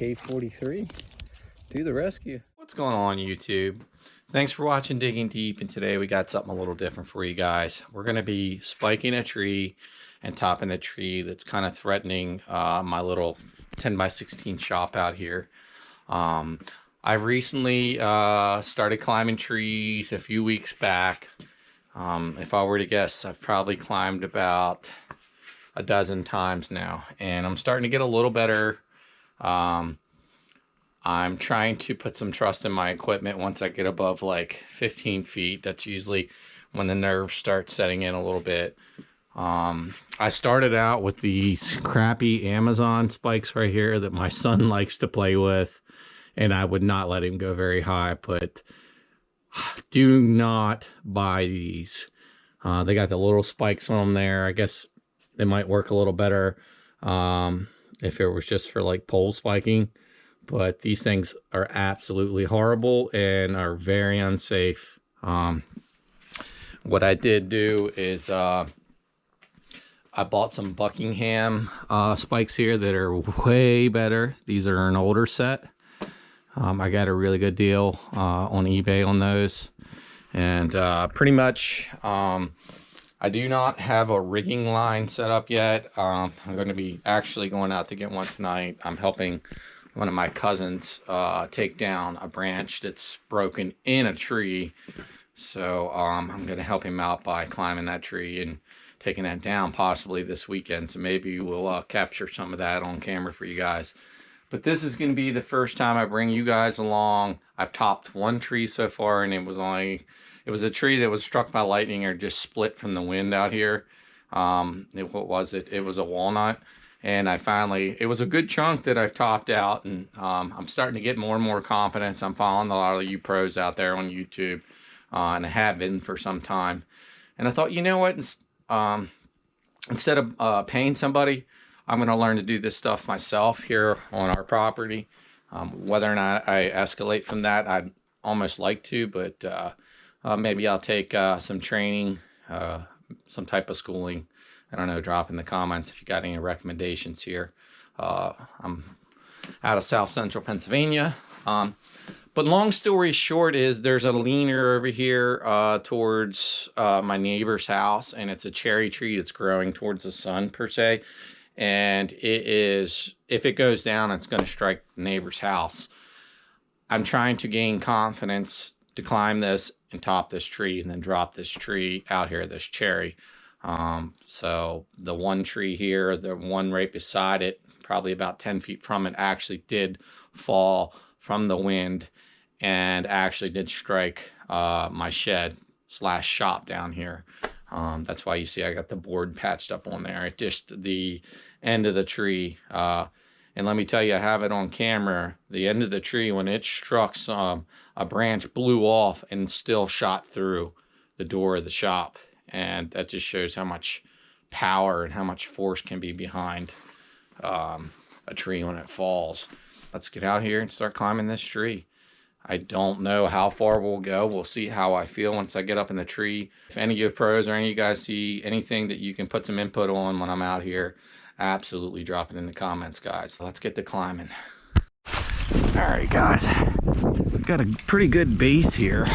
AK-43 to the rescue. What's going on, YouTube? Thanks for watching Digging Deep, and today we got something a little different for you guys. We're going to be spiking a tree and topping the tree that's kind of threatening my little 10 by 16 shop out here. I've recently started climbing trees a few weeks back. If I were to guess, I've probably climbed about a dozen times now, and I'm starting to get a little better. I'm trying to put some trust in my equipment once I get above like 15 feet. That's usually when the nerves start setting in a little bit. I started out with these crappy Amazon spikes right here that my son likes to play with, and I would not let him go very high, but do not buy these. They got the little spikes on them there. I guess they might work a little better if it was just for like pole spiking. But these things are absolutely horrible and are very unsafe. What I did do is I bought some Buckingham spikes here that are way better. These are an older set. I got a really good deal on eBay on those. And pretty much I do not have a rigging line set up yet. I'm going to be actually going out to get one tonight. I'm helping one of my cousins take down a branch that's broken in a tree. So I'm going to help him out by climbing that tree and taking that down possibly this weekend. So maybe we'll capture some of that on camera for you guys. But this is going to be the first time I bring you guys along. I've topped one tree so far, and it was a tree that was struck by lightning or just split from the wind out here. What was it? It was a walnut. And it was a good chunk that I've topped out, and I'm starting to get more and more confidence. I'm following a lot of you pros out there on YouTube, and I have been for some time. And I thought, you know what, instead of paying somebody, I'm going to learn to do this stuff myself here on our property. Whether or not I escalate from that, I'd almost like to, but maybe I'll take some training, some type of schooling. I don't know, drop in the comments if you got any recommendations here. I'm out of South Central Pennsylvania. But long story short is there's a leaner over here towards my neighbor's house, and it's a cherry tree that's growing towards the sun per se. And it is, if it goes down, it's going to strike the neighbor's house. I'm trying to gain confidence to climb this and top this tree and then drop this tree out here, this cherry. So the one tree here, the one right beside it, probably about 10 feet from it, actually did fall from the wind and actually did strike my shed / shop down here. That's why you see I got the board patched up on there. It just the end of the tree. And let me tell you, I have it on camera. The end of the tree, when it struck a branch blew off and still shot through the door of the shop. And that just shows how much power and how much force can be behind a tree when it falls. Let's get out here and start climbing this tree. I don't know how far we'll go. We'll see how I feel once I get up in the tree. If any of you pros or any of you guys see anything that you can put some input on when I'm out here, absolutely drop it in the comments, guys. So let's get to climbing. All right, guys. We've got a pretty good base here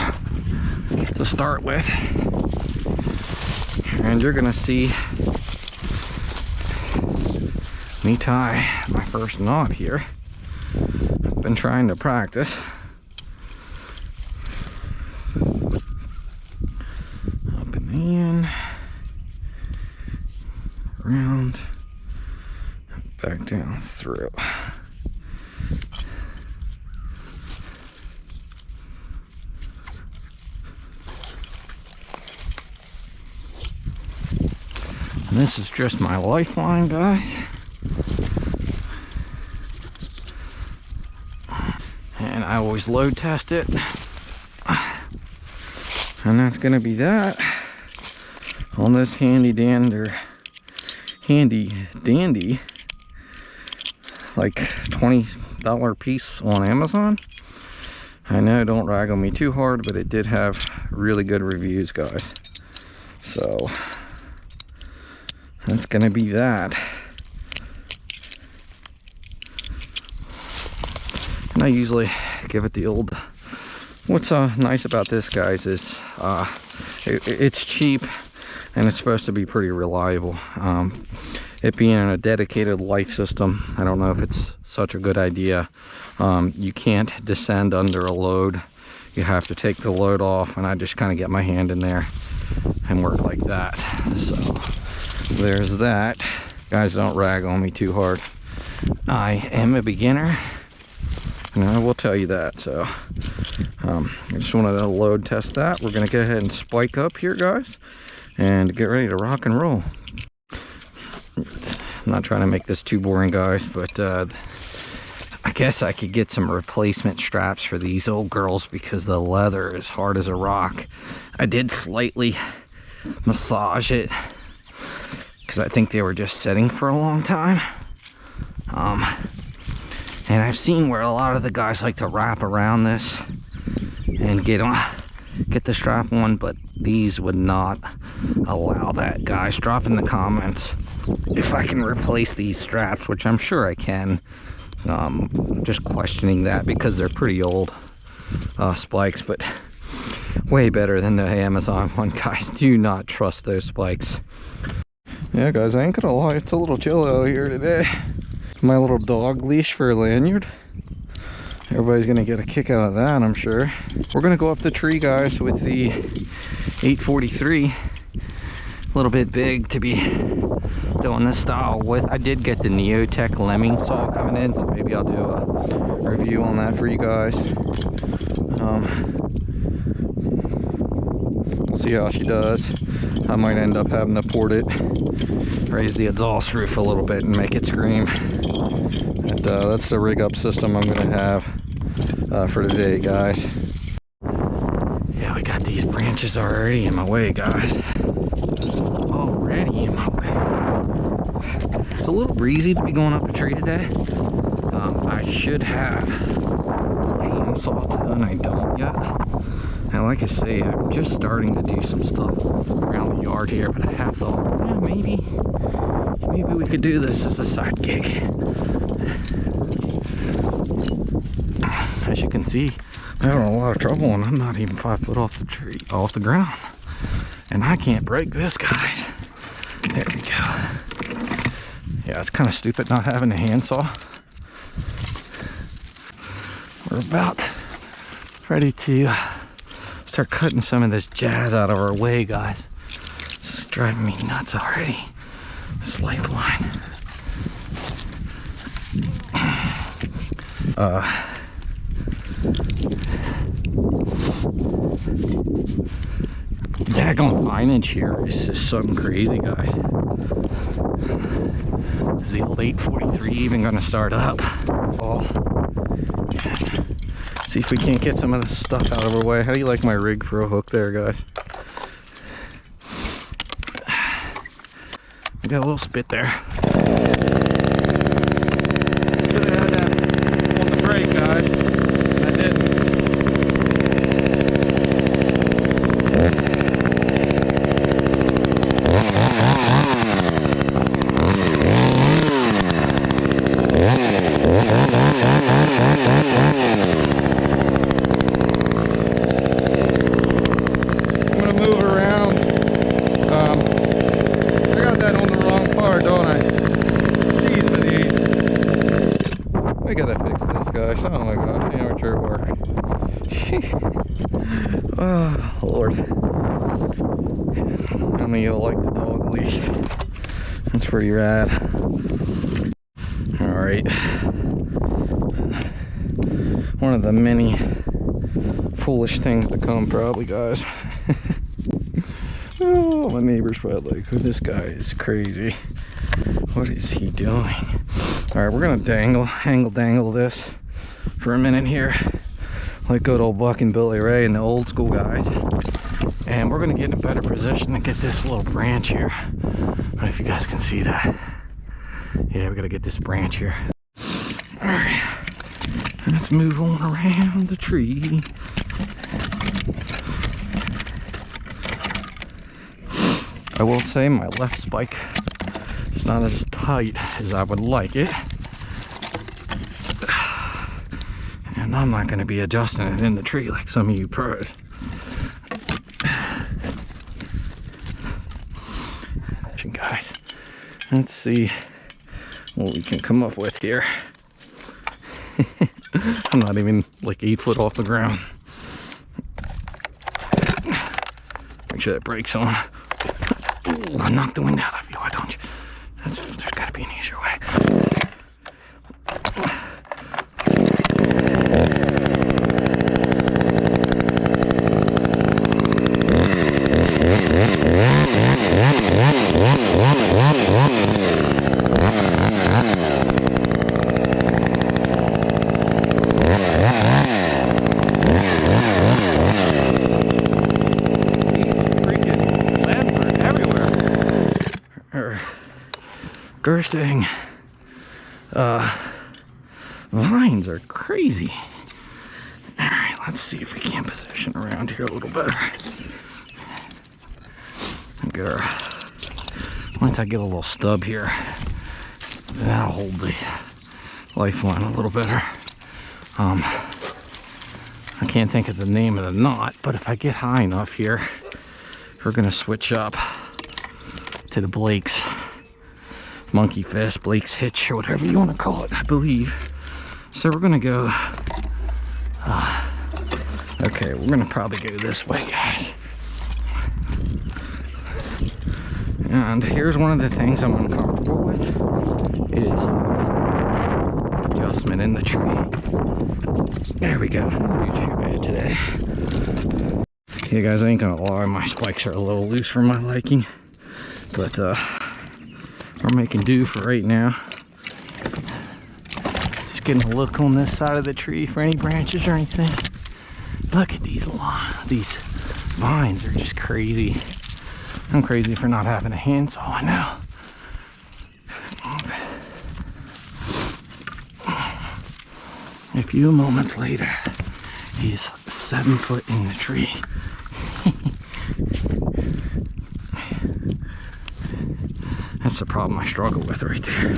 to start with. And you're gonna see me tie my first knot here. I've been trying to practice. Up and in, around, back down through. And this is just my lifeline, guys. And I always load test it. And that's gonna be that on this handy dandy like $20 piece on Amazon. I know, don't rag on me too hard, but it did have really good reviews, guys. So that's gonna be that. And I usually give it the old. What's nice about this, guys, is it's cheap and it's supposed to be pretty reliable. It being a dedicated life system, I don't know if it's such a good idea. You can't descend under a load. You have to take the load off, and I just kind of get my hand in there and work like that. So there's that. Guys, don't rag on me too hard. I am a beginner, and I will tell you that. So I just wanted to load test that. We're going to go ahead and spike up here, guys, and get ready to rock and roll. I'm not trying to make this too boring, guys, but I guess I could get some replacement straps for these old girls because the leather is hard as a rock. I did slightly massage it because I think they were just sitting for a long time. And I've seen where a lot of the guys like to wrap around this and get the strap on, but these would not allow that. Guys, drop in the comments if I can replace these straps, which I'm sure I can. Just questioning that because they're pretty old spikes, but way better than the Amazon one. Guys, do not trust those spikes. Yeah, guys, I ain't gonna lie, it's a little chill out here today. My little dog leash for a lanyard. Everybody's gonna get a kick out of that, I'm sure. We're gonna go up the tree, guys, with the 843. A little bit big to be doing this style with. I did get the Neotech Lemming saw coming in, so maybe I'll do a review on that for you guys. We'll see how she does. I might end up having to port it, raise the exhaust roof a little bit and make it scream. And that's the rig up system I'm gonna have for today, guys. Yeah, we got these branches already in my way, guys. Already in my way. It's a little breezy to be going up a tree today. I should have a handsaw too, and I don't yet. And like I say, I'm just starting to do some stuff around the yard here, but I have thought, yeah, maybe we could do this as a side gig. As you can see, I'm having a lot of trouble, and I'm not even 5 foot off the ground. And I can't break this, guys. There we go. Yeah, it's kind of stupid not having a handsaw. We're about ready to start cutting some of this jazz out of our way, guys. This is driving me nuts already. This lifeline. Daggone lineage here is just something crazy, guys. Is the old 843 even gonna start up? Oh, see if we can't get some of this stuff out of our way. How do you like my rig for a hook there, guys? I got a little spit there. Should have had that on the brake, guys. I didn't. Oh my gosh, amateur work. Oh Lord. How many of you like the dog leash? That's where you're at. Alright. One of the many foolish things to come, probably, guys. Oh, my neighbor's probably like, this guy is crazy. What is he doing? Alright, we're gonna dangle this for a minute here, like good old Buck and Billy Ray and the old school guys. And we're gonna get in a better position to get this little branch here. I don't know if you guys can see that. Yeah, we gotta get this branch here. Alright, let's move on around the tree. I will say my left spike is not as tight as I would like it. And I'm not going to be adjusting it in the tree like some of you pros. Guys, let's see what we can come up with here. I'm not even like 8 foot off the ground. Make sure that brake's on. Ooh, I knocked the wind out of you. Why don't you? There's got to be an easier way. Bursting vines are crazy. All right, let's see if we can position around here a little better. Once I get a little stub here, that'll hold the lifeline a little better. I can't think of the name of the knot, but if I get high enough here, we're gonna switch up to the Blake's monkey fist, Blake's hitch, or whatever you want to call it, I believe. So we're gonna go okay, we're gonna probably go this way, guys. And here's one of the things I'm uncomfortable with is adjustment in the tree. There we go. Not too bad today. Yeah, guys, I ain't gonna lie, my spikes are a little loose for my liking, but we're making do for right now. Just getting a look on this side of the tree for any branches or anything. Look at these vines are just crazy. I'm crazy for not having a handsaw, I know. A few moments later, he's 7 foot in the tree. That's the problem I struggle with right there.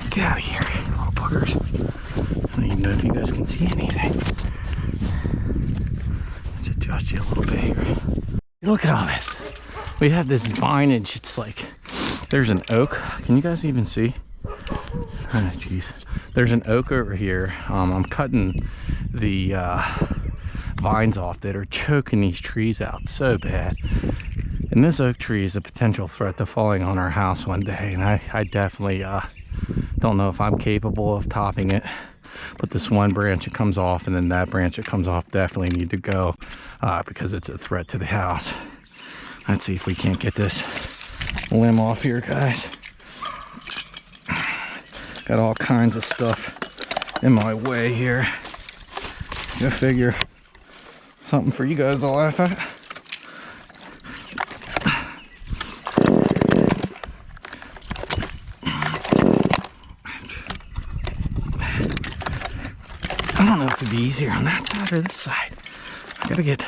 Get out of here, little buggers. I don't even know if you guys can see anything. Let's adjust you a little bit here. Look at all this. We have this vinage. It's like, there's an oak. Can you guys even see? Oh, jeez. There's an oak over here. I'm cutting the vines off that are choking these trees out so bad. And this oak tree is a potential threat to falling on our house one day. And I definitely don't know if I'm capable of topping it. But this one branch that comes off and then that branch that comes off definitely need to go because it's a threat to the house. Let's see if we can't get this limb off here, guys. Got all kinds of stuff in my way here. Go figure. Something for you guys to laugh at. I don't know if it'd be easier on that side or this side. I gotta get...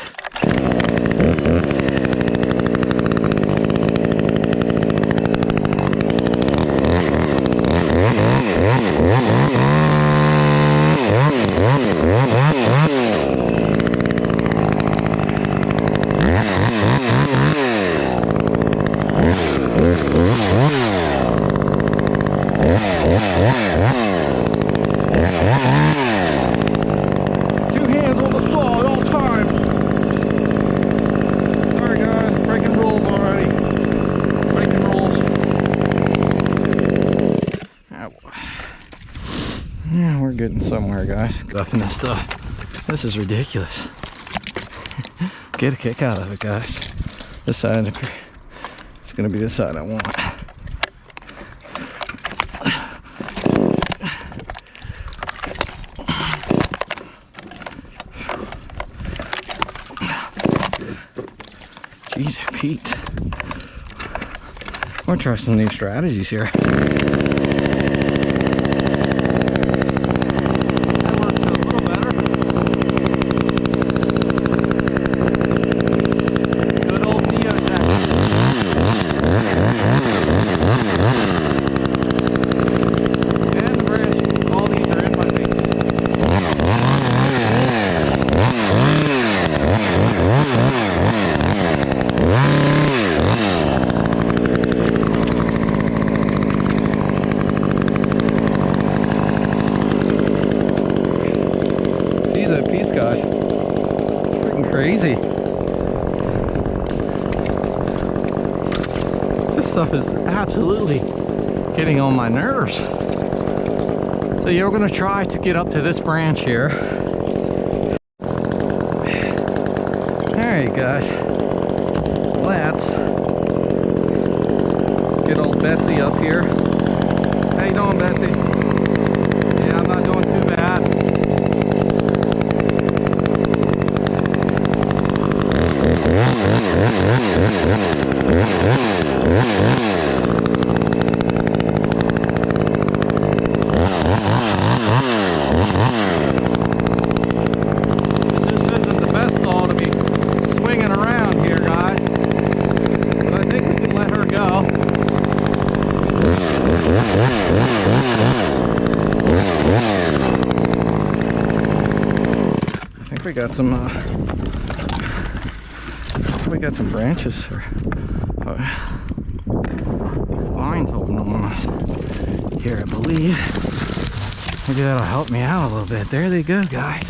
Two hands on the saw at all times. Sorry guys, breaking rules already. Breaking rules. Yeah, we're getting somewhere, guys. Stuffing this stuff. This is ridiculous. Get a kick out of it, guys. This side, it's gonna be the side I want. Jeez, Pete. We're trying some new strategies here. stuff is absolutely getting on my nerves. So you're gonna try to get up to this branch here. Alright guys, let's get old Betsy up here. How you doing, Betsy? Yeah, I'm not doing too bad. This isn't the best saw to be swinging around here, guys, but I think we can let her go. I think we got some branches or vines holding on us here, I believe. Maybe that'll help me out a little bit. There they go, guys.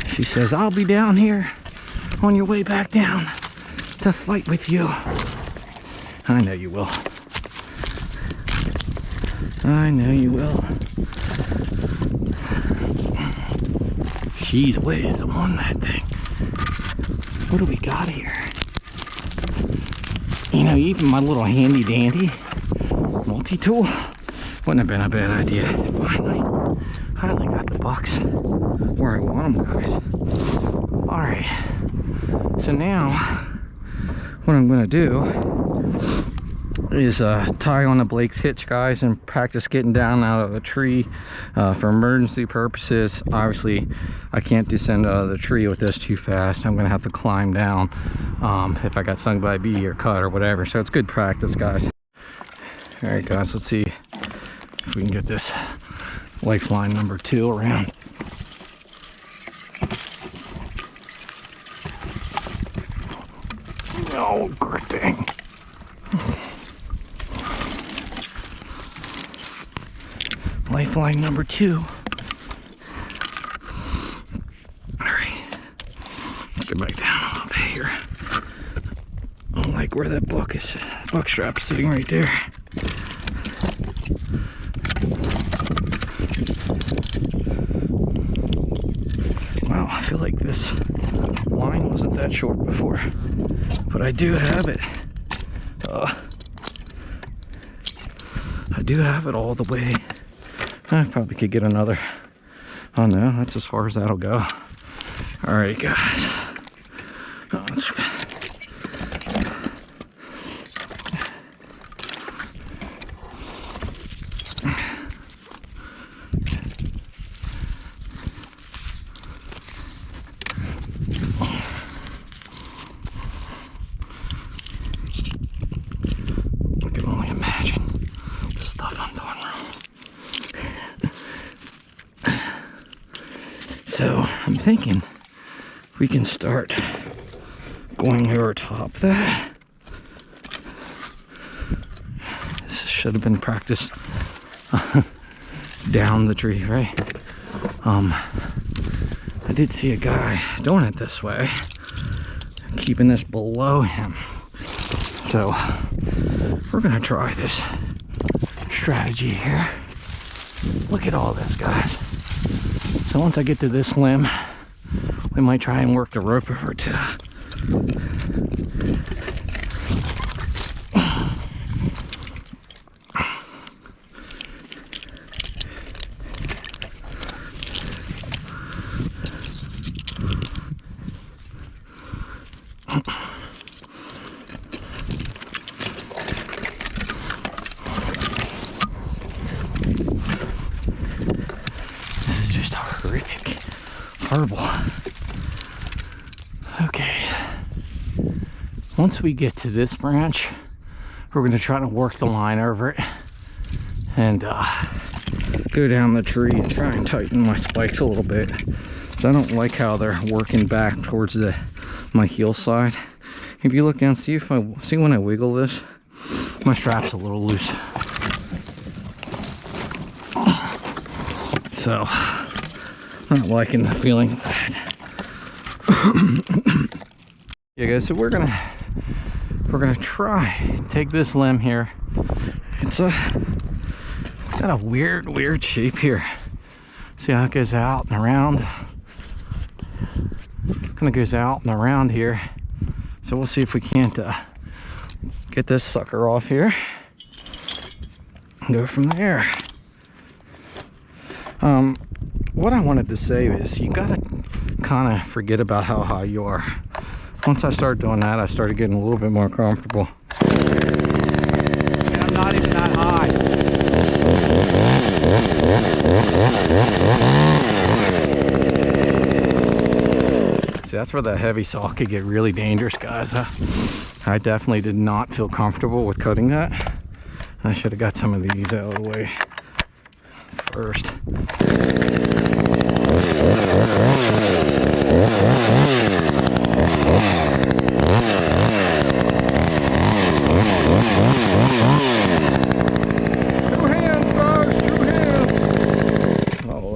She says, I'll be down here on your way back down to fight with you. I know you will. I know you will. She's ways on that thing. What do we got here? You know, even my little handy dandy multi-tool wouldn't have been a bad idea. Finally got the bucks where I want them, guys. All right, so now what I'm gonna do is tie on the Blake's hitch, guys, and practice getting down out of the tree for emergency purposes. Obviously I can't descend out of the tree with this too fast. I'm gonna have to climb down if I got stung by a bee or cut or whatever. So it's good practice, guys. All right, guys, let's see if we can get this lifeline number 2 around. Oh, good thing. Lifeline number 2. Alright. Let's get back down a little bit here. I don't like where that buck strap is sitting right there. Wow, I feel like this line wasn't that short before, but I do have it. I do have it all the way. I probably could get another. Oh no, that's as far as that'll go. All right, guys. I can only imagine the stuff I'm doing wrong. So I'm thinking we can start going over top that. This should have been practiced down the tree, right? I did see a guy doing it this way, keeping this below him. So we're gonna try this strategy here. Look at all this, guys. So once I get to this limb, we might try and work the rope over to. This is just horrific. Horrible. Okay. Once we get to this branch, we're going to try to work the line over it and go down the tree and try and tighten my spikes a little bit. So I don't like how they're working back towards my heel side. If you look down, see when I wiggle this, my strap's a little loose. So I'm not liking the feeling of that. Yeah, guys, so we're gonna we're gonna try take this limb here. It's got a weird shape here. See how it goes out and around? Kind of goes out and around here. So we'll see if we can't get this sucker off here and go from there. What I wanted to say is you gotta kind of forget about how high you are. Once I started doing that, I started getting a little bit more comfortable. And I'm not even that high. See, that's where the heavy saw could get really dangerous, guys. I definitely did not feel comfortable with cutting that. I should have got some of these out of the way first.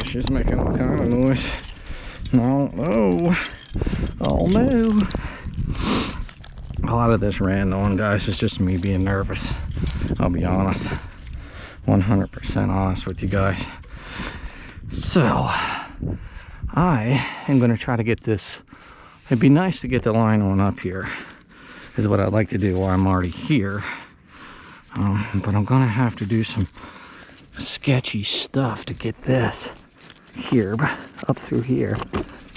She's making all kind of noise. No, no. Oh no. A lot of this ran on, guys, is just me being nervous. I'll be honest. 100% honest with you guys. So, I am going to try to get this. It'd be nice to get the line on up here, is what I'd like to do while I'm already here. But I'm going to have to do some sketchy stuff to get this here, up through here.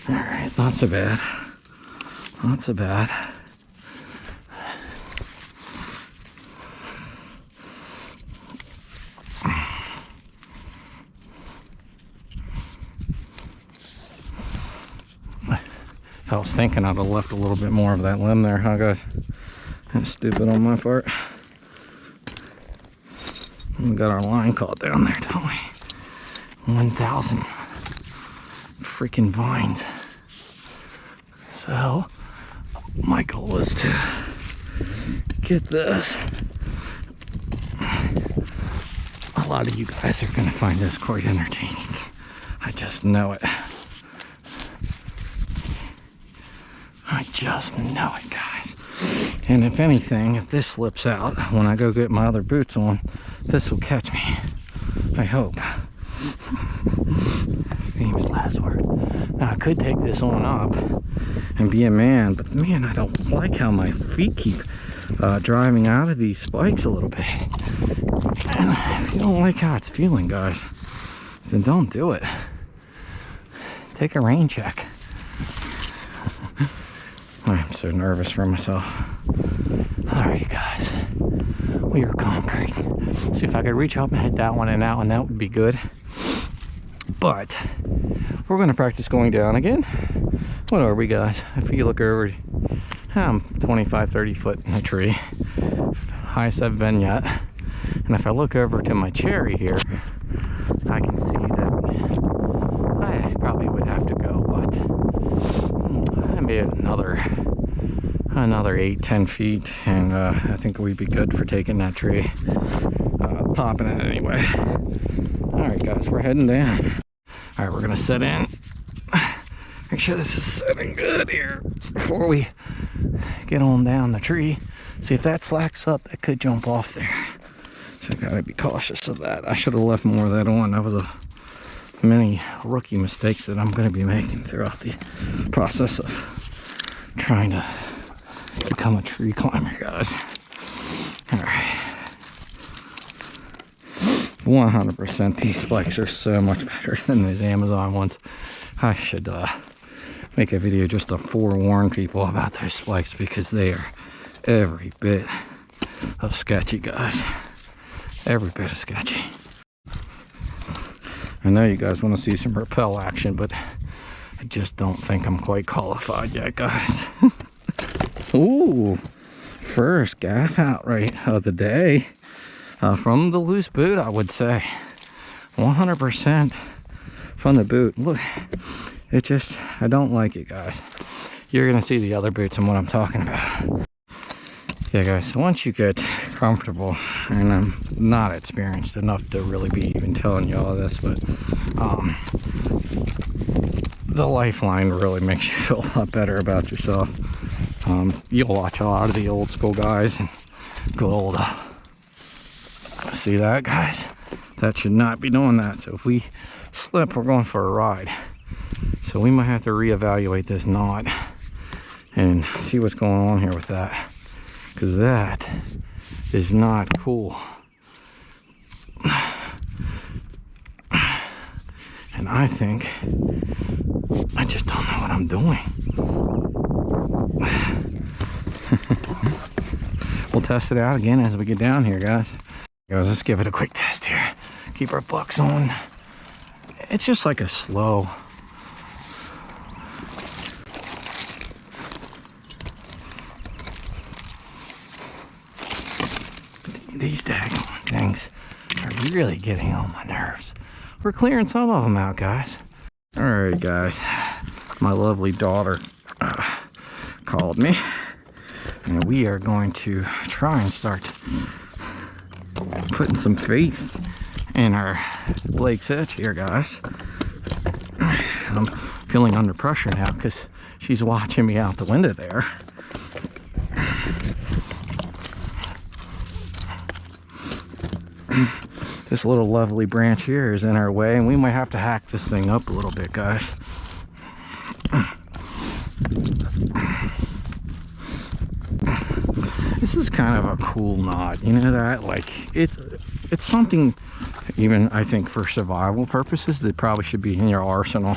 All right, not so bad. Not so bad. I was thinking I'd have left a little bit more of that limb there, huh, guys? That's stupid on my part. We got our line caught down there, don't we? 1,000 freaking vines. So, my goal is to get this. A lot of you guys are going to find this quite entertaining. I just know it. I just know it, guys. And if anything, if this slips out, when I go get my other boots on, this will catch me. I hope. Famous last word. Now, I could take this on up and be a man, but man, I don't like how my feet keep driving out of these spikes a little bit. And if you don't like how it's feeling, guys, then don't do it. Take a rain check. I'm so nervous for myself. Alright, guys, we are conquering. See if I could reach up and hit that one and that one, that would be good. But we're going to practice going down again. What are we, guys? If you look over, I'm 25-30 foot in a tree, highest I've been yet. And if I look over to my cherry here, I can see that I probably would have to go, but maybe another 8-10 feet, and I think we'd be good for taking that tree, topping it anyway. All right, guys, we're heading down. All right, we're gonna set in. Make sure this is setting good here before we get on down the tree. See if that slacks up, that could jump off there. So I gotta be cautious of that. I should have left more of that on. That was many rookie mistakes that I'm gonna be making throughout the process of trying to become a tree climber, guys. All right. 100% these spikes are so much better than those Amazon ones. I should make a video just to forewarn people about those spikes, because they are every bit of sketchy, guys. Every bit of sketchy. I know you guys want to see some rappel action, but I just don't think I'm quite qualified yet, guys. Ooh, first gaff outright of the day. From the loose boot, I would say. 100% from the boot. Look, it just, I don't like it, guys. You're going to see the other boots and what I'm talking about. Yeah, guys, so once you get comfortable, and I'm not experienced enough to really be even telling you all this, but the lifeline really makes you feel a lot better about yourself. You'll watch a lot of the old school guys and go old. See that, guys? That should not be doing that. So if we slip, we're going for a ride. So we might have to reevaluate this knot and see what's going on here with that, because that is not cool. And I think I just don't know what I'm doing. We'll test it out again as we get down here, guys. Let's give it a quick test here. Keep our bucks on. It's just like a slow. These daggone things are really getting on my nerves. We're clearing some of them out, guys. All right, guys. My lovely daughter called me, and we are going to try and start putting some faith in our Blake's Edge here, guys. I'm feeling under pressure now because she's watching me out the window there. This little lovely branch here is in our way, and we might have to hack this thing up a little bit, guys. This is kind of a cool knot, you know that? Like, it's something, even I think for survival purposes, that probably should be in your arsenal.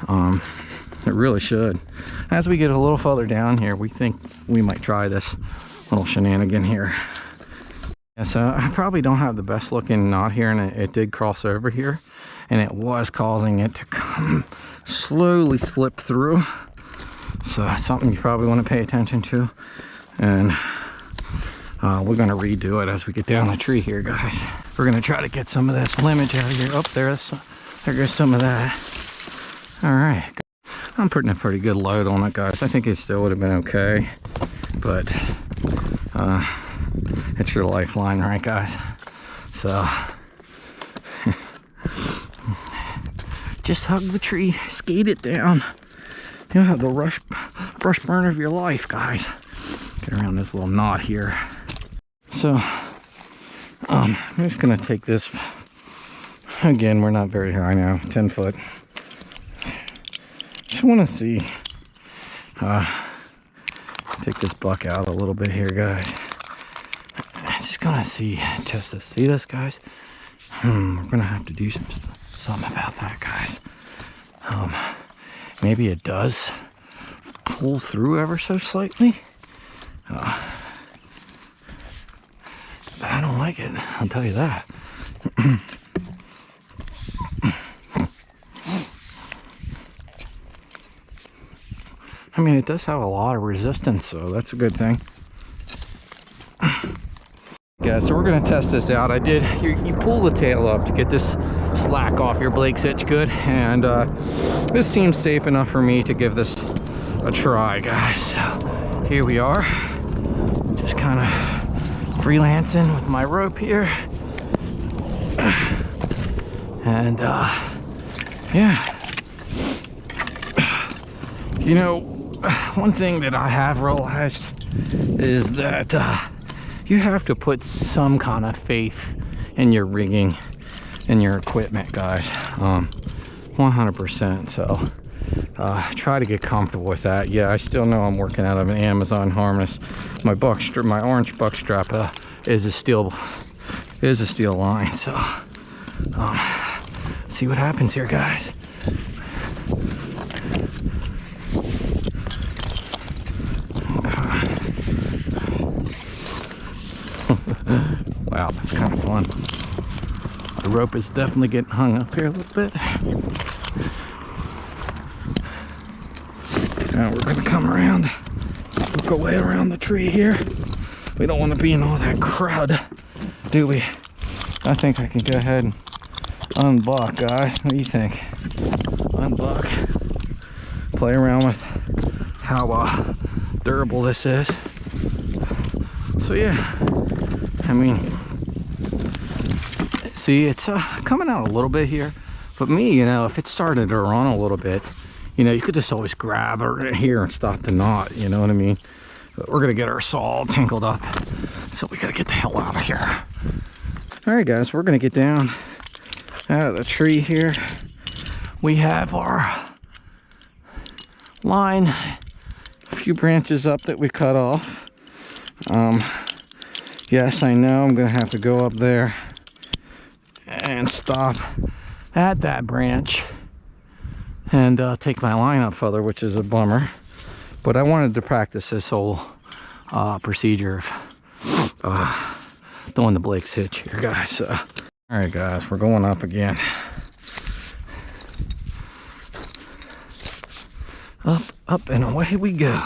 It really should. As we get a little further down here, we think we might try this little shenanigan here. Yeah, so I probably don't have the best looking knot here, and it did cross over here, and it was causing it to come slowly slip through. So that's something you probably want to pay attention to, and we're going to redo it as we get down the tree here, guys. We're going to try to get some of this limage out of here. Oh, there goes some of that. All right, I'm putting a pretty good load on it, guys. I think it still would have been okay, but it's your lifeline, right, guys? So just hug the tree, skate it down. You'll have the brush burn of your life, guys. Get around this little knot here. So I'm just gonna take this again. We're not very high now, 10 foot. Just want to see. Take this buck out a little bit here, guys. Just gonna see, just to see this, guys. We're gonna have to do something about that, guys. Maybe it does pull through ever so slightly, but I don't like it, I'll tell you that. I mean, it does have a lot of resistance, so that's a good thing. Yeah, so we're gonna test this out. You pull the tail up to get this slack off your Blake's Edge good, and this seems safe enough for me to give this a try, guys. So here we are, just kind of freelancing with my rope here, and yeah, you know, one thing that I have realized is that you have to put some kind of faith in your rigging and your equipment, guys. 100%. So try to get comfortable with that. Yeah, I still know I'm working out of an Amazon harness. My orange buck strap is a steel line. So see what happens here, guys. Wow, that's kind of fun. The rope is definitely getting hung up here a little bit. Now we're going to come around, work our way around the tree here. We don't want to be in all that crowd, do we? I think I can go ahead and unbuck, guys. What do you think? Unbuck. Play around with how durable this is. So yeah, I mean, see, it's coming out a little bit here, but me, you know, if it started to run a little bit, You know, you could just always grab her here and stop the knot, you know what I mean? But we're gonna get our saw all tangled up, so we gotta get the hell out of here. All right, guys, we're gonna get down out of the tree here. We have our line, a few branches up that we cut off. Yes, I know I'm gonna have to go up there and stop at that branch and take my line up further, which is a bummer. But I wanted to practice this whole procedure of doing the Blake's hitch here, guys. All right, guys, we're going up again. Up, up, and away we go.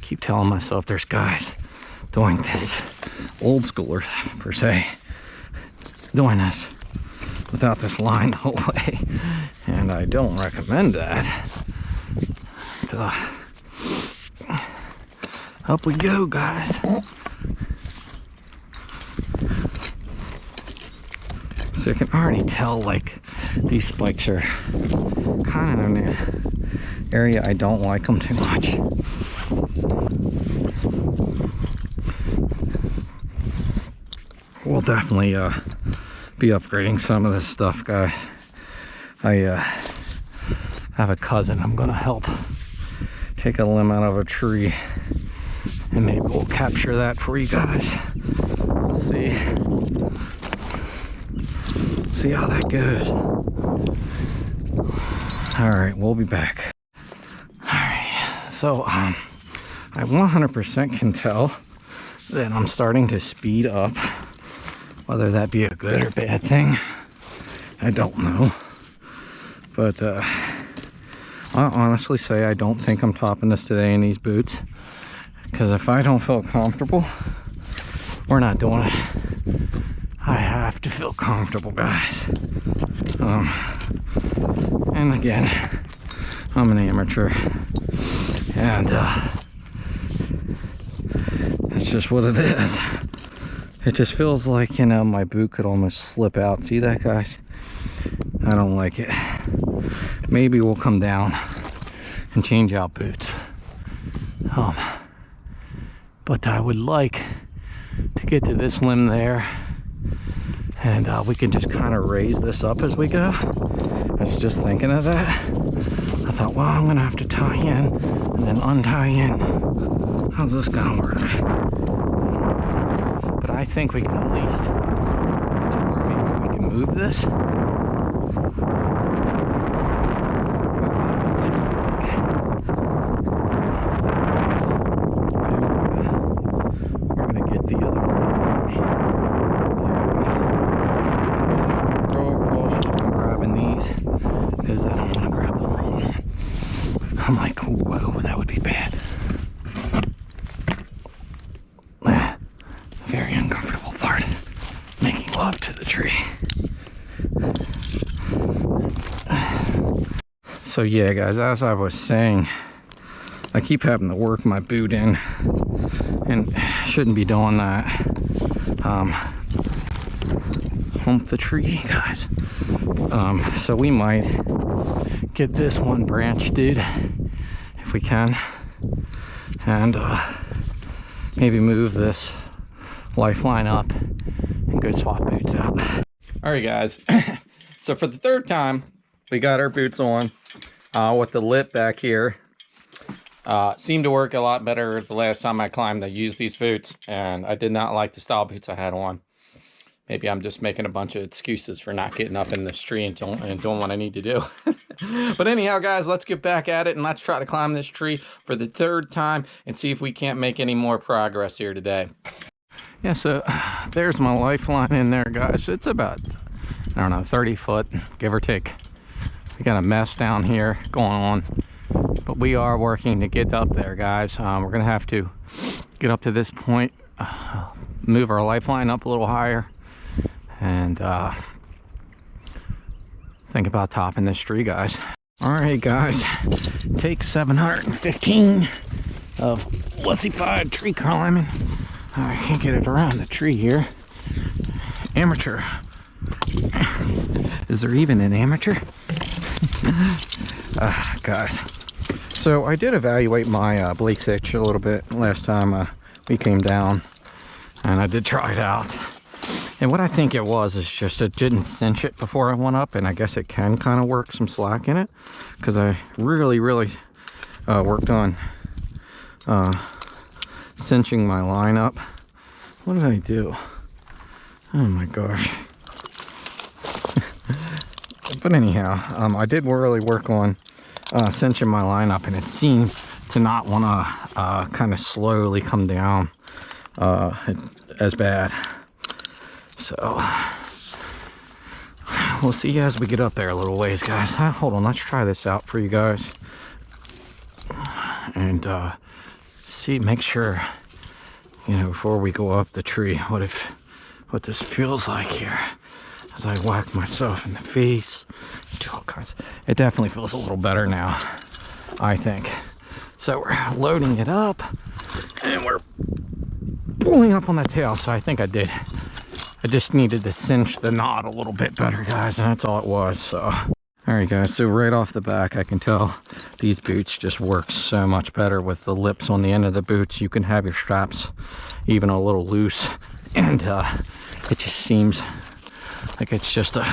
Keep telling myself there's guys doing this, old schoolers per se, doing this without this line the whole way, and I don't recommend that. Up we go, guys. So you can already tell, like, these spikes are kind of in an area I don't like them too much. We'll definitely be upgrading some of this stuff, guys. I have a cousin I'm gonna help take a limb out of a tree, and maybe we'll capture that for you guys. We'll see how that goes. All right, we'll be back. All right, so I 100% can tell that I'm starting to speed up. Whether that be a good or bad thing, I don't know. But I'll honestly say I don't think I'm topping this today in these boots. Because if I don't feel comfortable, we're not doing it. I have to feel comfortable, guys. And again, I'm an amateur. And that's just what it is. It just feels like, you know, my boot could almost slip out. See that, guys? I don't like it. Maybe we'll come down and change out boots. But I would like to get to this limb there, and we can just kind of raise this up as we go. I was just thinking of that. I thought, well, I'm gonna have to tie in and then untie in. How's this gonna work? But I think we can at least get to where maybe we can move this. We're gonna get the other one. Roll across, just I'm grabbing these because I don't want to grab the wrong one. I'm like, whoa, that would be bad. Very uncomfortable part, making love to the tree. So yeah, guys, as I was saying, I keep having to work my boot in, and shouldn't be doing that. Hump the tree, guys. So we might get this one branch, dude, if we can, and maybe move this lifeline up and go swap boots out. All right, guys. So for the third time, we got our boots on with the lip back here. Seemed to work a lot better the last time I climbed. I used these boots, and I did not like the style boots I had on. Maybe I'm just making a bunch of excuses for not getting up in this tree and doing what I need to do. But anyhow, guys, let's get back at it, and let's try to climb this tree for the third time and see if we can't make any more progress here today. Yeah, so there's my lifeline in there, guys. It's about, I don't know, 30 foot, give or take. We got a mess down here going on, but we are working to get up there, guys. We're gonna have to get up to this point, move our lifeline up a little higher, and think about topping this tree, guys. All right, guys, take 715 of wussified tree climbing. I can't get it around the tree here. Amateur. Is there even an amateur? Guys. So I did evaluate my Blake's hitch a little bit last time we came down, and I did try it out. And what I think it was is just it didn't cinch it before I went up, and I guess it can kind of work some slack in it, because I really worked on cinching my line up. What did I do? Oh my gosh. But anyhow, I did really work on cinching my line up, and it seemed to not want to kind of slowly come down as bad. So we'll see as we get up there a little ways, guys. Hold on, let's try this out for you guys, and see, make sure, you know, before we go up the tree, what this feels like here as I whack myself in the face. Do all kinds. It definitely feels a little better now, I think. So we're loading it up, and we're pulling up on the tail. So I think I did. I just needed to cinch the knot a little bit better, guys, and that's all it was. So, all right, guys. So right off the back, I can tell these boots just work so much better with the lips on the end of the boots. You can have your straps even a little loose, and it just seems like it's just a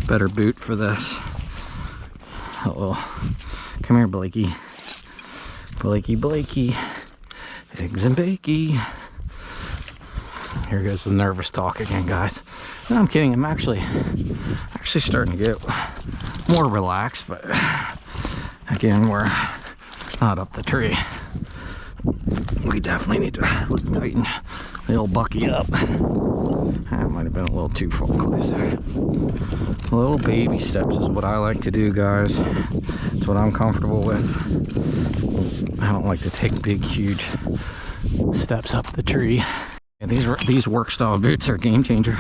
better boot for this. Uh-oh. Come here, Blakey. Blakey. Eggs and bakey. Here goes the nervous talk again, guys. No, I'm kidding. I'm actually starting to get more relaxed, but again, we're not up the tree. We definitely need to tighten the old bucky up. That might have been a little too full close there. Little baby steps is what I like to do, guys. It's what I'm comfortable with. I don't like to take big, huge steps up the tree. And these work style boots are a game changer.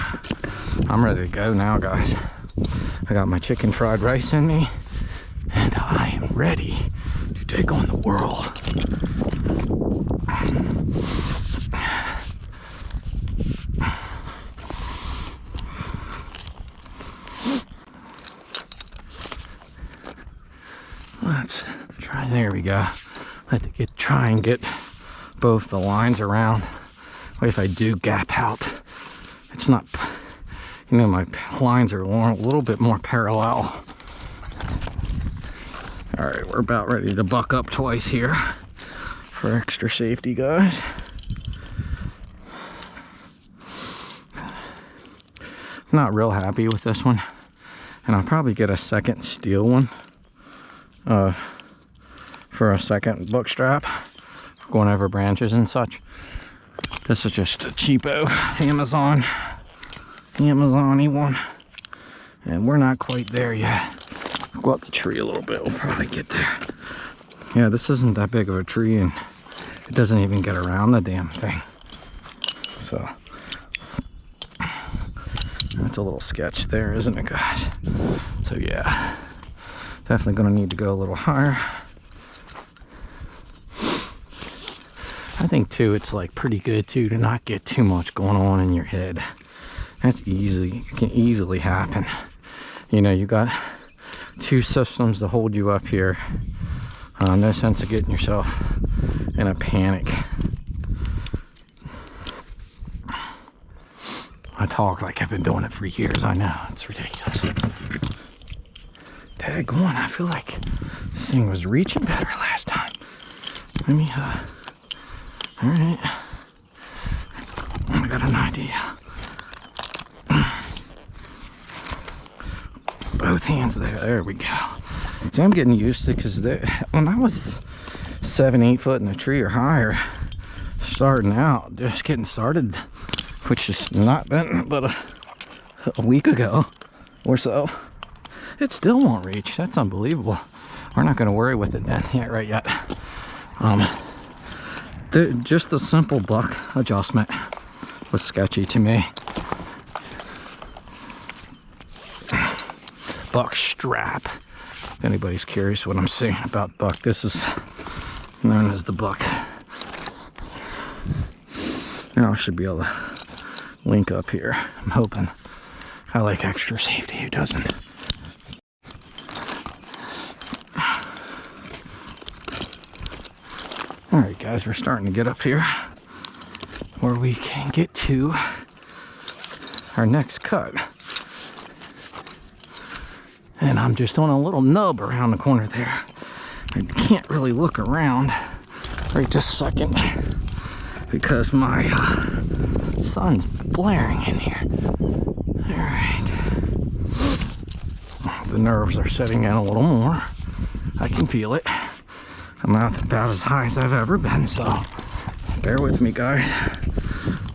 I'm ready to go now, guys. I got my chicken fried rice in me, and I am ready to take on the world. Let's try. There we go. Try and get both the lines around. If I do gap out, it's not, you know, my lines are a little bit more parallel. All right, we're about ready to buck up twice here for extra safety, guys. Not real happy with this one, and I'll probably get a second steel one for a second book strap for going over branches and such. This is just a cheapo Amazon-y one, and we're not quite there yet. Go up the tree a little bit, we'll probably get there. Yeah, this isn't that big of a tree, and it doesn't even get around the damn thing. So that's a little sketch there, isn't it, guys? So yeah, definitely gonna need to go a little higher. I think too, it's like pretty good too to not get too much going on in your head. It can easily happen. You know, you got two systems to hold you up here. No sense of getting yourself in a panic. I talk like I've been doing it for years. I know, it's ridiculous. Daggone, I feel like this thing was reaching better last time. Let me, all right. I got an idea. Both hands there. There we go. See, I'm getting used to, because when I was 7-8 foot in a tree or higher, starting out, just getting started, which has not been but a week ago or so, it still won't reach. That's unbelievable. We're not going to worry with it then yet. Just the simple buck adjustment was sketchy to me. Buck strap. If anybody's curious what I'm saying about buck, this is known as the buck Now I should be able to link up here. I'm hoping. I like extra safety. Who doesn't? Alright guys, we're starting to get up here where we can get to our next cut. And I'm just on a little nub around the corner there. I can't really look around right this second because my sun's blaring in here. Alright. The nerves are setting in a little more. I can feel it. I'm out about as high as I've ever been, so bear with me, guys.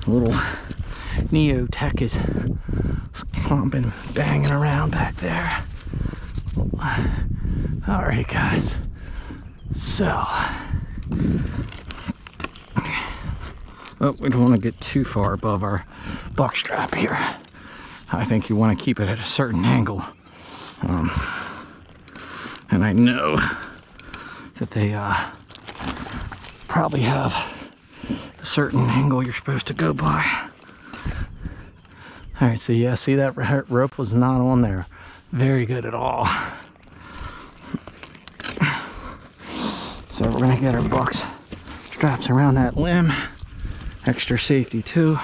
Little Neotech is clumping, banging around back there. Alright, guys. So, oh, we don't want to get too far above our buck strap here. I think you want to keep it at a certain angle. And I know that they probably have a certain angle you're supposed to go by. All right, so yeah, see that rope was not on there very good at all. So we're gonna get our buck's straps around that limb. Extra safety too.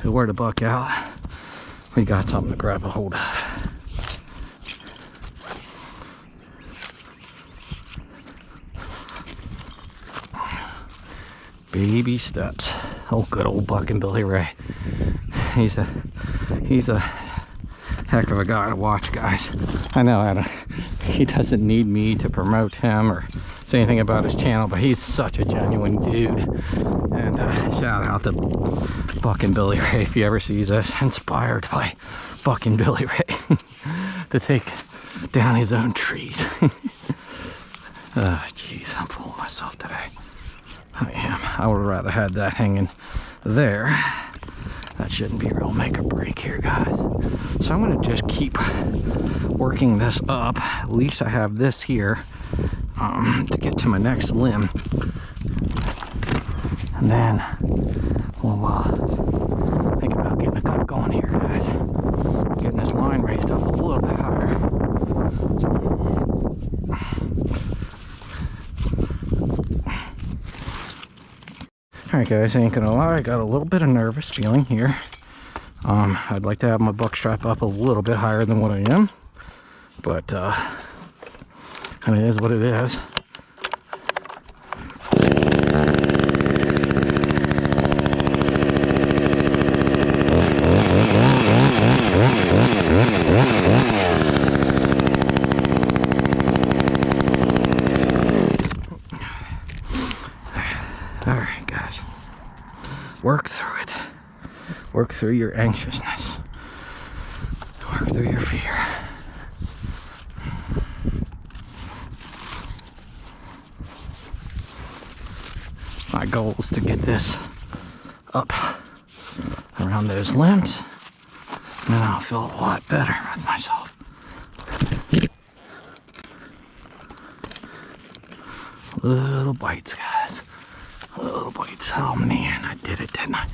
To wear the buck out, we got something to grab a hold of. Baby steps. Oh, good old Buck and Billy Ray. He's a heck of a guy to watch, guys. I know he doesn't need me to promote him or say anything about his channel, but he's such a genuine dude. And shout out to Buck and Billy Ray if he ever sees us. Inspired by Buck and Billy Ray to take down his own trees. Oh, jeez, I'm fooling myself today. I am. I would have rather had that hanging there. That shouldn't be real make or break here, guys. So I'm going to just keep working this up. At least I have this here to get to my next limb. And then we'll think about getting a cut going here, guys. Getting this line raised up a little bit higher. Alright guys, I ain't gonna lie, I got a little bit of nervous feeling here. I'd like to have my buck strap up a little bit higher than what I am, but and it is what it is. Alright guys, work through it. Work through your anxiousness. Work through your fear. My goal is to get this up around those limbs, and then I'll feel a lot better with myself. Little bites, guys. Little bites. Oh man, I did it, didn't I?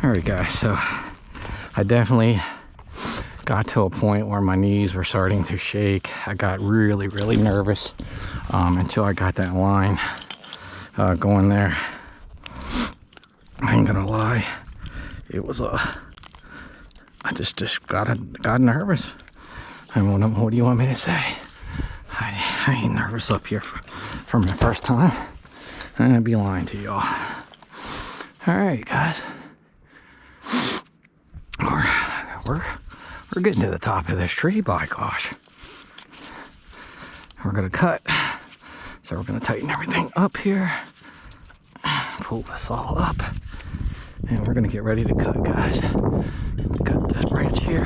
Alright guys, so I definitely got to a point where my knees were starting to shake. I got really, really nervous until I got that line going there. I ain't gonna lie, it was I just got nervous. And what do you want me to say? I ain't nervous up here for my first time. I'm gonna be lying to y'all. Alright guys, we're getting to the top of this tree, by gosh. We're gonna cut, so we're gonna tighten everything up here, pull this all up, and we're gonna get ready to cut, guys. Cut this branch here.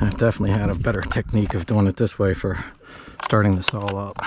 I've definitely had a better technique of doing it this way for starting this all up.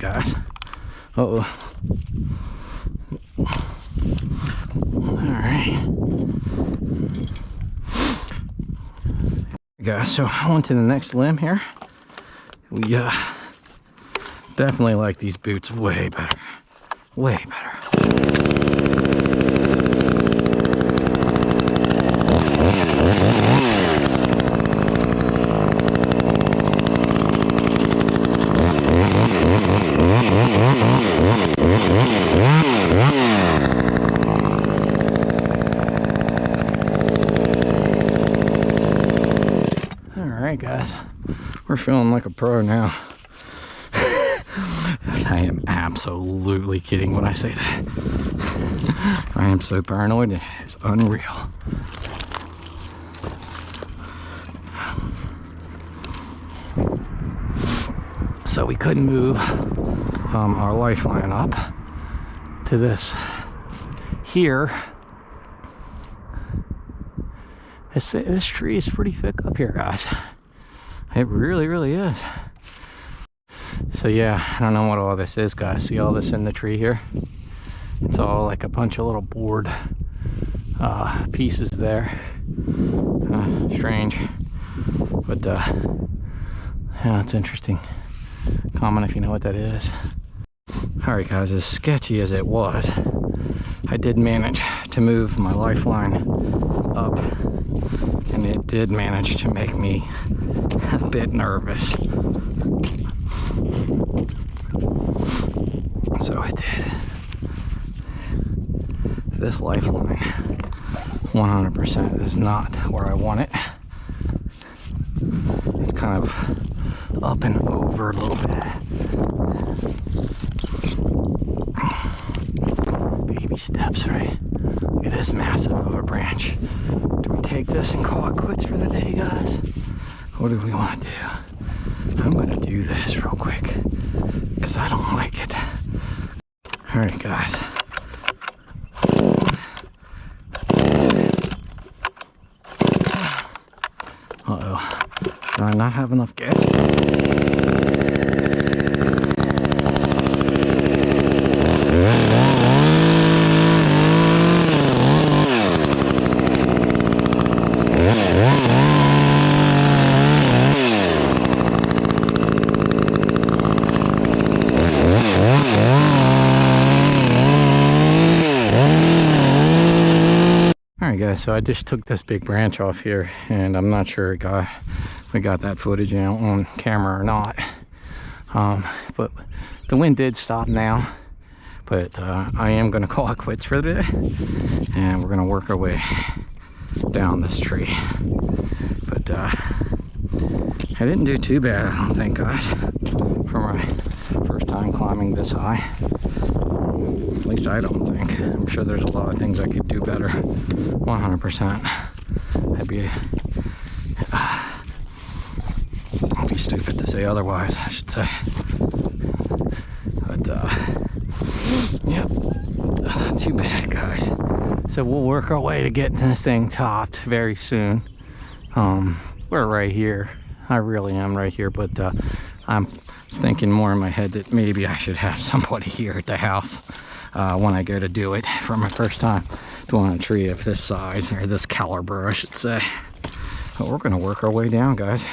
guys. Uh-oh. Alright. Guys, so on to the next limb here. We definitely like these boots way better. Way better. Alright guys, we're feeling like a pro now. I am absolutely kidding when I say that. I am so paranoid, it is unreal. So we couldn't move our lifeline up to this here. This tree is pretty thick up here, guys. It really, really is. So yeah, I don't know what all this is, guys. See all this in the tree here? It's all like a bunch of little board pieces there. Strange, but yeah, it's interesting. Comment if you know what that is. Alright guys, as sketchy as it was, I did manage to move my lifeline up, and it did manage to make me a bit nervous. So it did. This lifeline 100% is not where I want it. It's kind of up and over a little bit. Baby steps, right? It is massive of a branch. Do we take this and call it quits for the day, guys? What do we want to do? I'm gonna do this real quick because I don't like it. Alright guys. Uh-oh. Do I not have enough gas? So I just took this big branch off here, and I'm not sure we got that footage on camera or not. But the wind did stop now, but I am going to call it quits for the day, and we're going to work our way down this tree. But I didn't do too bad, I don't think, guys, for my first time climbing this high. At least I don't think. I'm sure there's a lot of things I could do better. 100%. I'd be stupid to say otherwise, I should say. But yep, not too bad, guys. So we'll work our way to getting this thing topped very soon. We're right here. I really am right here, but I'm thinking more in my head that maybe I should have somebody here at the house when I go to do it for my first time doing a tree of this size, or this caliber I should say. But we're gonna work our way down, guys.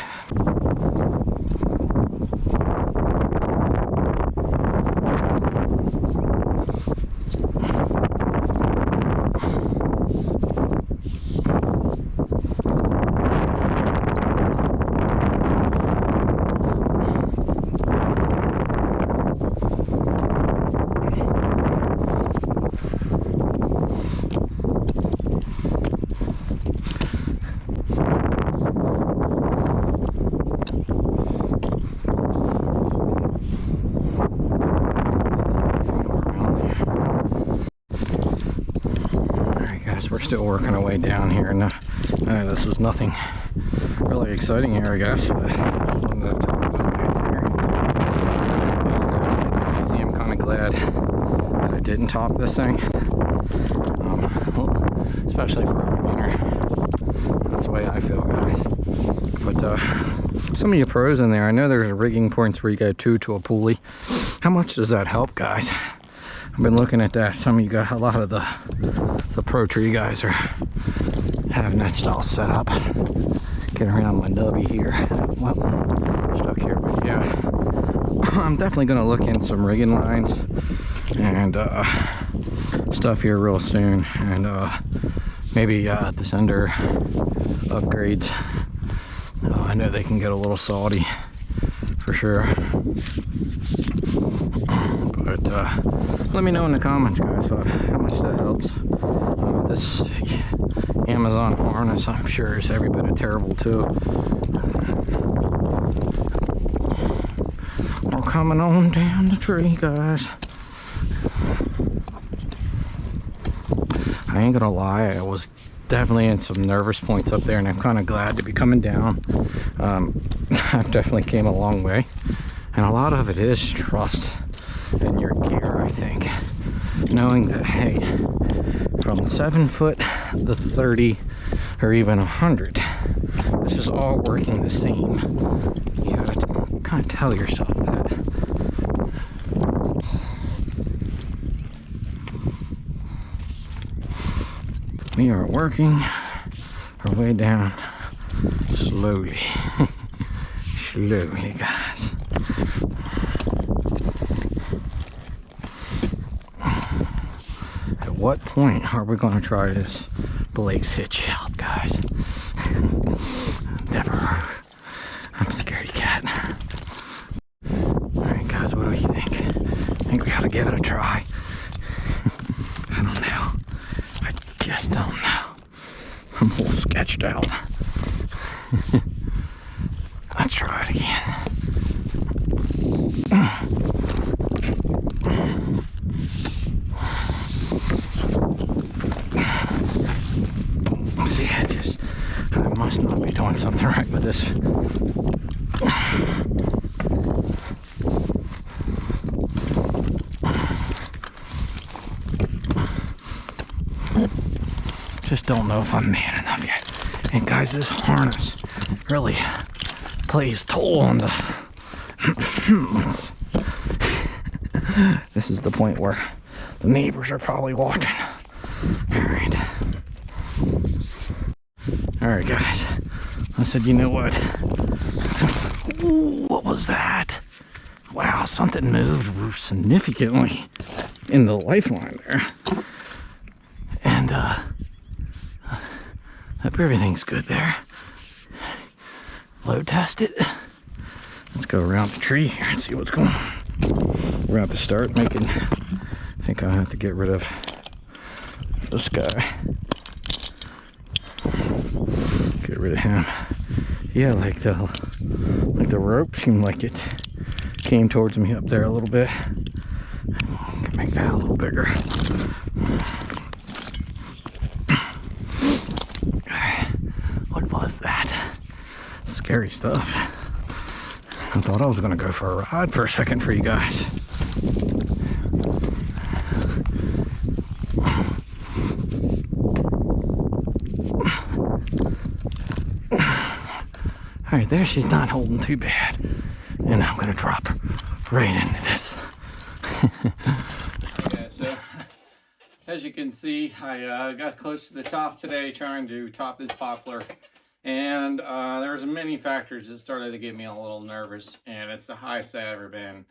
We're still working our way down here, and this is nothing really exciting here, I guess, but I just wanted to talk about my experience. I'm kind of glad that I didn't top this thing, especially for a beginner. That's the way I feel, guys. But Some of you pros in there, I know there's rigging points where you go to a pulley. How much does that help, guys? I've been looking at that. Some of you got, a lot of the pro tree guys are having that style set up. Get around my nubby here. Well, stuck here, but yeah. I'm definitely going to look in some rigging lines and stuff here real soon, and maybe descender upgrades. I know they can get a little salty for sure, but let me know in the comments, guys, how much that helps. This Amazon harness, I'm sure, is every bit terrible too. We're coming on down the tree, guys. I ain't gonna lie, I was definitely in some nervous points up there, and I'm kind of glad to be coming down. I've definitely came a long way, and a lot of it is trust in your gear, I think. Knowing that, hey, from 7 foot to 30 or even 100, this is all working the same. You gotta kind of tell yourself that. We are working our way down slowly. Slowly, guys. At what point are we going to try this Blake's hitch out, guys? Never. I'm a scaredy cat. Alright, guys, what do you think? I think we gotta give it a try. I don't know. I just don't know. I'm all sketched out. Let's try it again. See, I must not be doing something right with this. Just don't know if I'm man enough yet. And guys, this harness really plays toll on the this is the point where the neighbors are probably watching. Alright guys, I said, you know what? Ooh, what was that? Wow, something moved significantly in the lifeline there. And hope everything's good there. Load test it. Let's go around the tree here and see what's going on. We're going to have to start making, I think I'll have to get rid of this guy. Get rid of him. Yeah, like the rope seemed like it came towards me up there a little bit. Can make that a little bigger. What was that? Scary stuff. I thought I was gonna go for a ride for a second for you guys. Alright, there, she's not holding too bad. And I'm gonna drop right into this. Yeah, so as you can see, I got close to the top today trying to top this poplar. And there was many factors that started to get me a little nervous. And it's the highest I've ever been.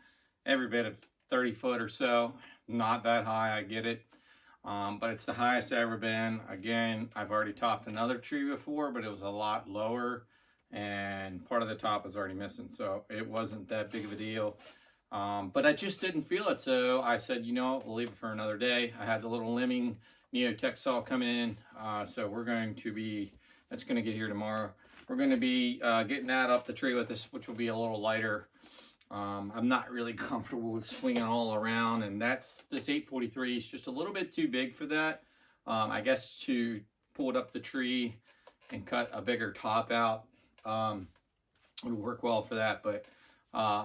Every bit of 30 foot or so. Not that high, I get it. But it's the highest I've ever been. Again, I've already topped another tree before, but it was a lot lower. And part of the top was already missing, so it wasn't that big of a deal. But I just didn't feel it, so I said, you know, we'll leave it for another day. I had the little limbing Neotech saw coming in, so we're going to be, that's going to get here tomorrow. We're going to be getting that up the tree with this, which will be a little lighter. I'm not really comfortable with swinging all around, and this 843 is just a little bit too big for that. I guess to pull it up the tree and cut a bigger top out would work well for that, but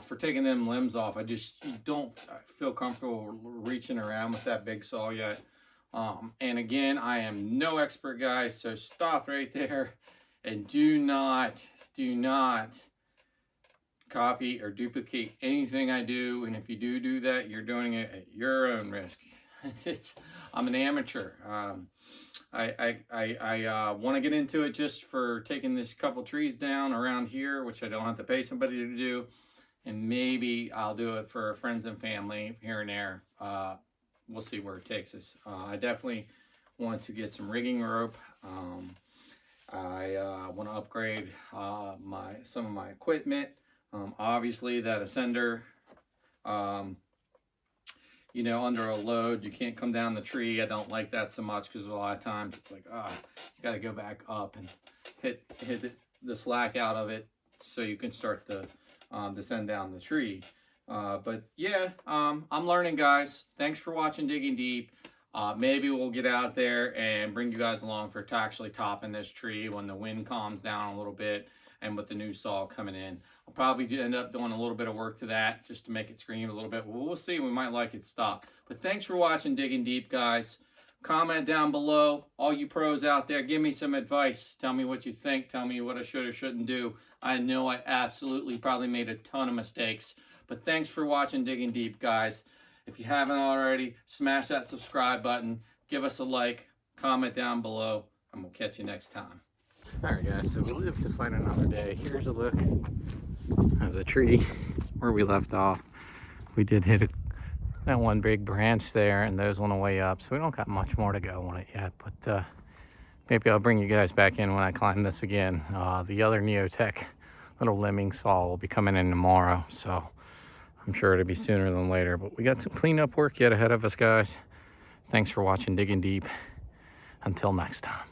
for taking them limbs off, I just don't feel comfortable reaching around with that big saw yet. And again, I am no expert, guys, so stop right there and do not copy or duplicate anything I do, and if you do that, you're doing it at your own risk. I'm an amateur. I want to get into it just for taking this couple trees down around here, which I don't have to pay somebody to do, and maybe I'll do it for friends and family here and there. We'll see where it takes us. I definitely want to get some rigging rope. I want to upgrade some of my equipment. Obviously, that ascender, you know, under a load, you can't come down the tree. I don't like that so much because a lot of times it's like, you got to go back up and hit the slack out of it so you can start to descend down the tree. But yeah, I'm learning, guys. Thanks for watching Digging Deep. Maybe we'll get out there and bring you guys along for actually topping this tree when the wind calms down a little bit and with the new saw coming in. I'll probably end up doing a little bit of work to that just to make it scream a little bit. Well, we'll see. We might like it stock. But thanks for watching Digging Deep, guys. Comment down below. All you pros out there, give me some advice. Tell me what you think. Tell me what I should or shouldn't do. I know I absolutely probably made a ton of mistakes. But thanks for watching Digging Deep, guys. If you haven't already, smash that subscribe button. Give us a like. Comment down below. And we'll catch you next time. Alright guys, so we live to fight another day. Here's a look of the tree where we left off. We did hit that one big branch there, and those went way up, so we don't got much more to go on it yet, but maybe I'll bring you guys back in when I climb this again. The other Neotech little limbing saw will be coming in tomorrow, so I'm sure it'll be sooner than later, but we got some cleanup work yet ahead of us, guys. Thanks for watching Digging Deep. Until next time.